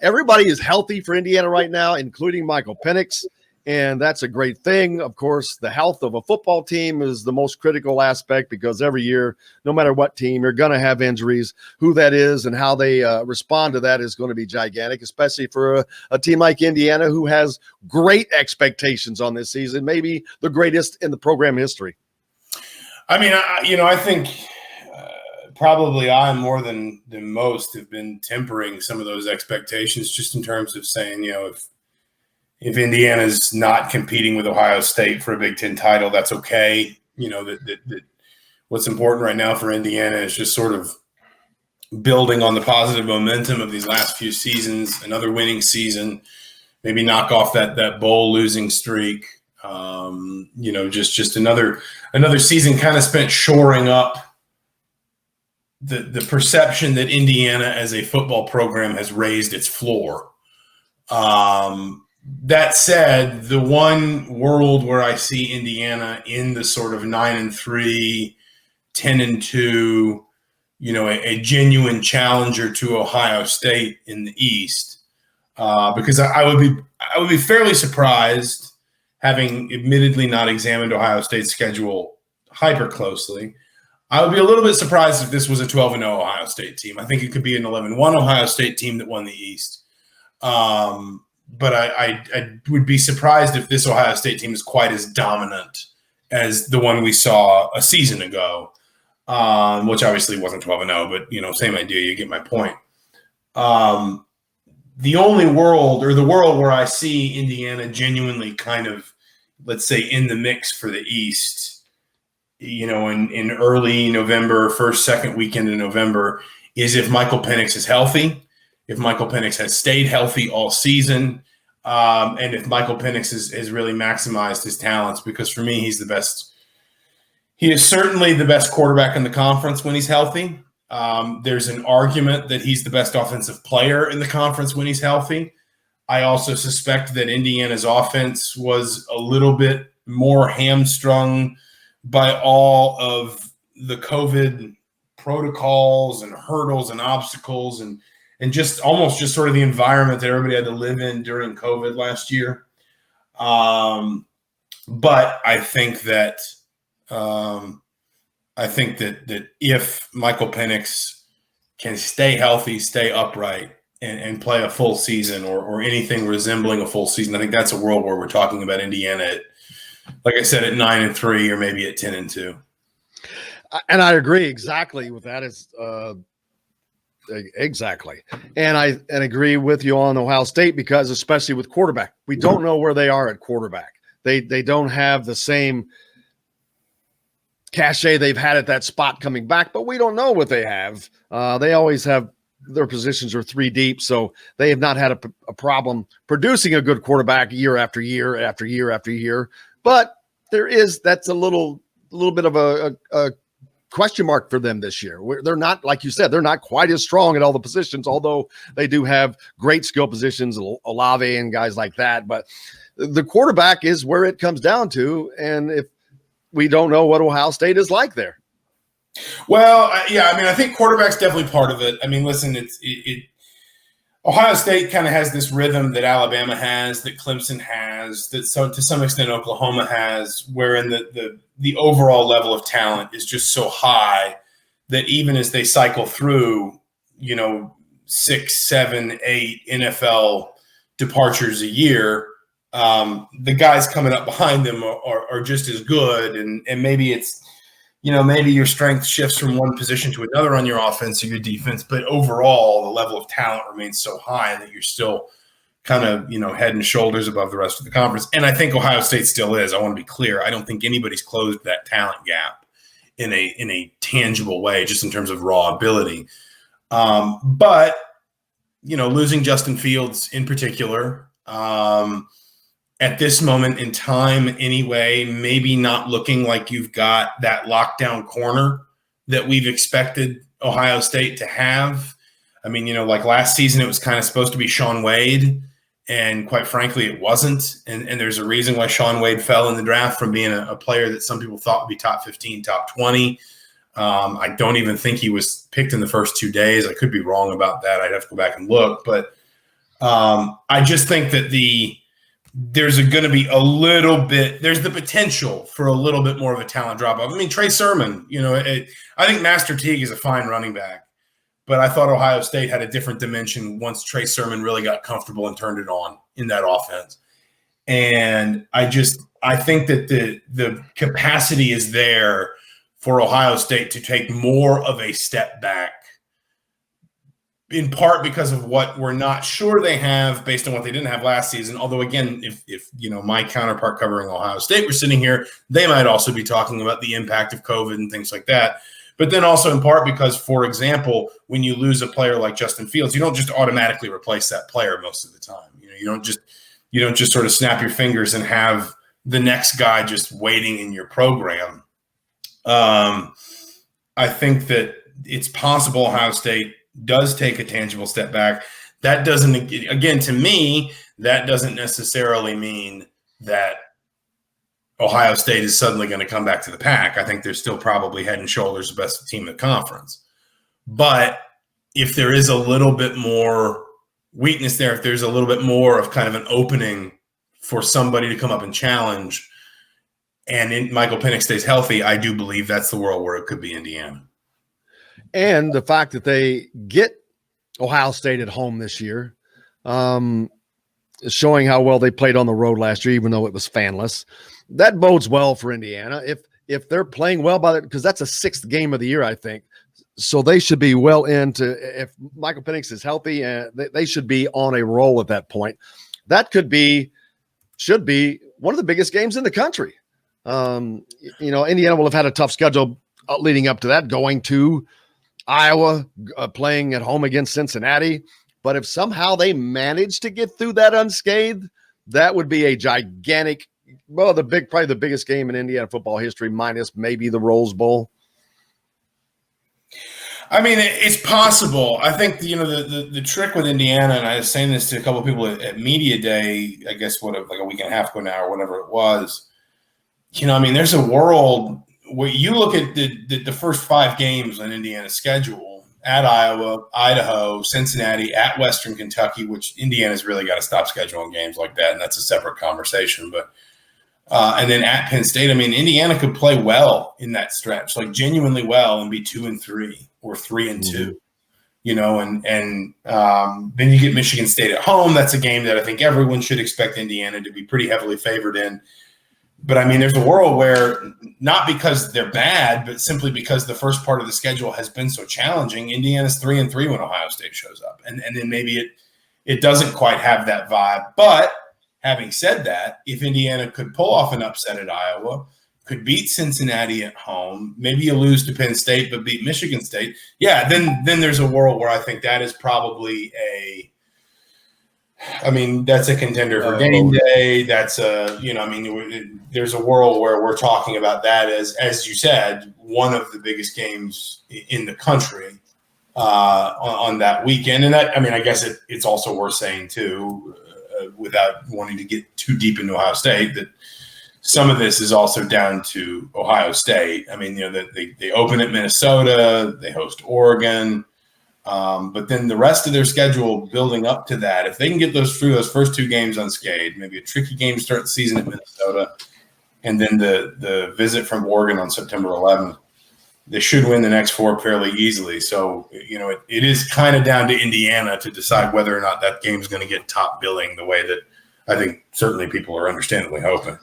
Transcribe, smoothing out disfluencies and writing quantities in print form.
Everybody is healthy for Indiana right now, including Michael Penix. And that's a great thing. Of course, the health of a football team is the most critical aspect because every year, no matter what team, you're going to have injuries. Who that is and how they respond to that is going to be gigantic, especially for a team like Indiana who has great expectations on this season, maybe the greatest in the program history. I mean, I think probably I more than most have been tempering some of those expectations just in terms of saying, if Indiana's not competing with Ohio State for a Big Ten title, that's okay. That what's important right now for Indiana is just sort of building on the positive momentum of these last few seasons, another winning season, maybe knock off that bowl losing streak. Just another season kind of spent shoring up the perception that Indiana as a football program has raised its floor. That said, the one world where I see Indiana in the sort of 9-3, 10-2, a genuine challenger to Ohio State in the East, because I would be fairly surprised, having admittedly not examined Ohio State's schedule hyper closely. I would be a little bit surprised if this was a 12-0 Ohio State team. I think it could be an 11-1 Ohio State team that won the East. But I would be surprised if this Ohio State team is quite as dominant as the one we saw a season ago, which obviously wasn't 12-0, but, same idea. You get my point. The only world, or the world where I see Indiana genuinely kind of, let's say, in the mix for the East, in early November, first, second weekend in November, is if Michael Penix is healthy. If Michael Penix has stayed healthy all season, and if Michael Penix has really maximized his talents, because for me, he's the best. He is certainly the best quarterback in the conference when he's healthy. There's an argument that he's the best offensive player in the conference when he's healthy. I also suspect that Indiana's offense was a little bit more hamstrung by all of the COVID protocols and hurdles and obstacles and just almost just sort of the environment that everybody had to live in during COVID last year. But I think that if Michael Penix can stay healthy, stay upright, and play a full season or anything resembling a full season, I think that's a world where we're talking about Indiana at, like I said, at 9-3 or maybe at 10-2. And I agree exactly with that. Exactly. And I agree with you on Ohio State because especially with quarterback, we don't know where they are at quarterback. They don't have the same cachet they've had at that spot coming back, but we don't know what they have. They always have their positions are three deep, so they have not had a problem producing a good quarterback year after year after year after year. But that's a little bit of a question mark for them this year. They're not, like you said, they're not quite as strong at all the positions, although they do have great skill positions, Olave and guys like that. But the quarterback is where it comes down to, and if we don't know what Ohio State is like there. Well, yeah, I mean, I think quarterback's definitely part of it. I mean, listen, Ohio State kind of has this rhythm that Alabama has, that Clemson has, that to some extent Oklahoma has, wherein the overall level of talent is just so high that even as they cycle through, 6, 7, 8 NFL departures a year, the guys coming up behind them are just as good. And maybe it's, maybe your strength shifts from one position to another on your offense or your defense, but overall the level of talent remains so high that you're still kind of, head and shoulders above the rest of the conference. And I think Ohio State still is. I want to be clear. I don't think anybody's closed that talent gap in a tangible way, just in terms of raw ability. But, losing Justin Fields in particular, at this moment in time anyway, maybe not looking like you've got that lockdown corner that we've expected Ohio State to have. I mean, like last season, it was kind of supposed to be Shaun Wade, and quite frankly, it wasn't. And there's a reason why Shaun Wade fell in the draft from being a player that some people thought would be top 15, top 20. I don't even think he was picked in the first 2 days. I could be wrong about that. I'd have to go back and look. But I just think that there's going to be a little bit. There's the potential for a little bit more of a talent drop off. I mean, Trey Sermon. I think Master Teague is a fine running back, but I thought Ohio State had a different dimension once Trey Sermon really got comfortable and turned it on in that offense. And I think that the capacity is there for Ohio State to take more of a step back, in part because of what we're not sure they have based on what they didn't have last season. Although, again, if my counterpart covering Ohio State were sitting here, they might also be talking about the impact of COVID and things like that. But then also in part because, for example, when you lose a player like Justin Fields, you don't just automatically replace that player most of the time. You don't just sort of snap your fingers and have the next guy just waiting in your program. I think that it's possible Ohio State does take a tangible step back. That doesn't, again, to me, that doesn't necessarily mean that Ohio State is suddenly going to come back to the pack. I think they're still probably head and shoulders the best team in the conference. But if there is a little bit more weakness there, if there's a little bit more of kind of an opening for somebody to come up and challenge, and Michael Penix stays healthy, I do believe that's the world where it could be Indiana. And the fact that they get Ohio State at home this year, showing how well they played on the road last year, even though it was fanless, that bodes well for Indiana. If they're playing well because that's a 6th game of the year, I think. So they should be well into, if Michael Penix is healthy, they should be on a roll at that point. That should be one of the biggest games in the country. Indiana will have had a tough schedule leading up to that, going to Iowa, playing at home against Cincinnati. But if somehow they manage to get through that unscathed, that would be a gigantic, probably the biggest game in Indiana football history, minus maybe the Rose Bowl. I mean, it's possible. I think the trick with Indiana, and I was saying this to a couple of people at Media Day, I guess like a week and a half ago now or whatever it was. There's a world where you look at the first 5 games on Indiana's schedule: at Iowa, Idaho, Cincinnati, at Western Kentucky, which Indiana's really got to stop scheduling games like that, and that's a separate conversation. But and then at Penn State, Indiana could play well in that stretch, like genuinely well, and be 2-3 or 3-2. And then you get Michigan State at home. That's a game that I think everyone should expect Indiana to be pretty heavily favored in. But there's a world where, not because they're bad, but simply because the first part of the schedule has been so challenging, Indiana's 3-3 when Ohio State shows up. And then maybe it doesn't quite have that vibe. But having said that, if Indiana could pull off an upset at Iowa, could beat Cincinnati at home, maybe you lose to Penn State but beat Michigan State, then there's a world where I think that is probably that's a contender for game day. That's there's a world where we're talking about that as you said, one of the biggest games in the country on that weekend. And that, I guess it's also worth saying too, without wanting to get too deep into Ohio State, that some of this is also down to Ohio State. They open at Minnesota, they host Oregon. But then the rest of their schedule building up to that, if they can get through those first 2 games unscathed, maybe a tricky game to start the season at Minnesota, and then the visit from Oregon on September 11th, they should win the next 4 fairly easily. So, it is kind of down to Indiana to decide whether or not that game is going to get top billing the way that I think certainly people are understandably hoping.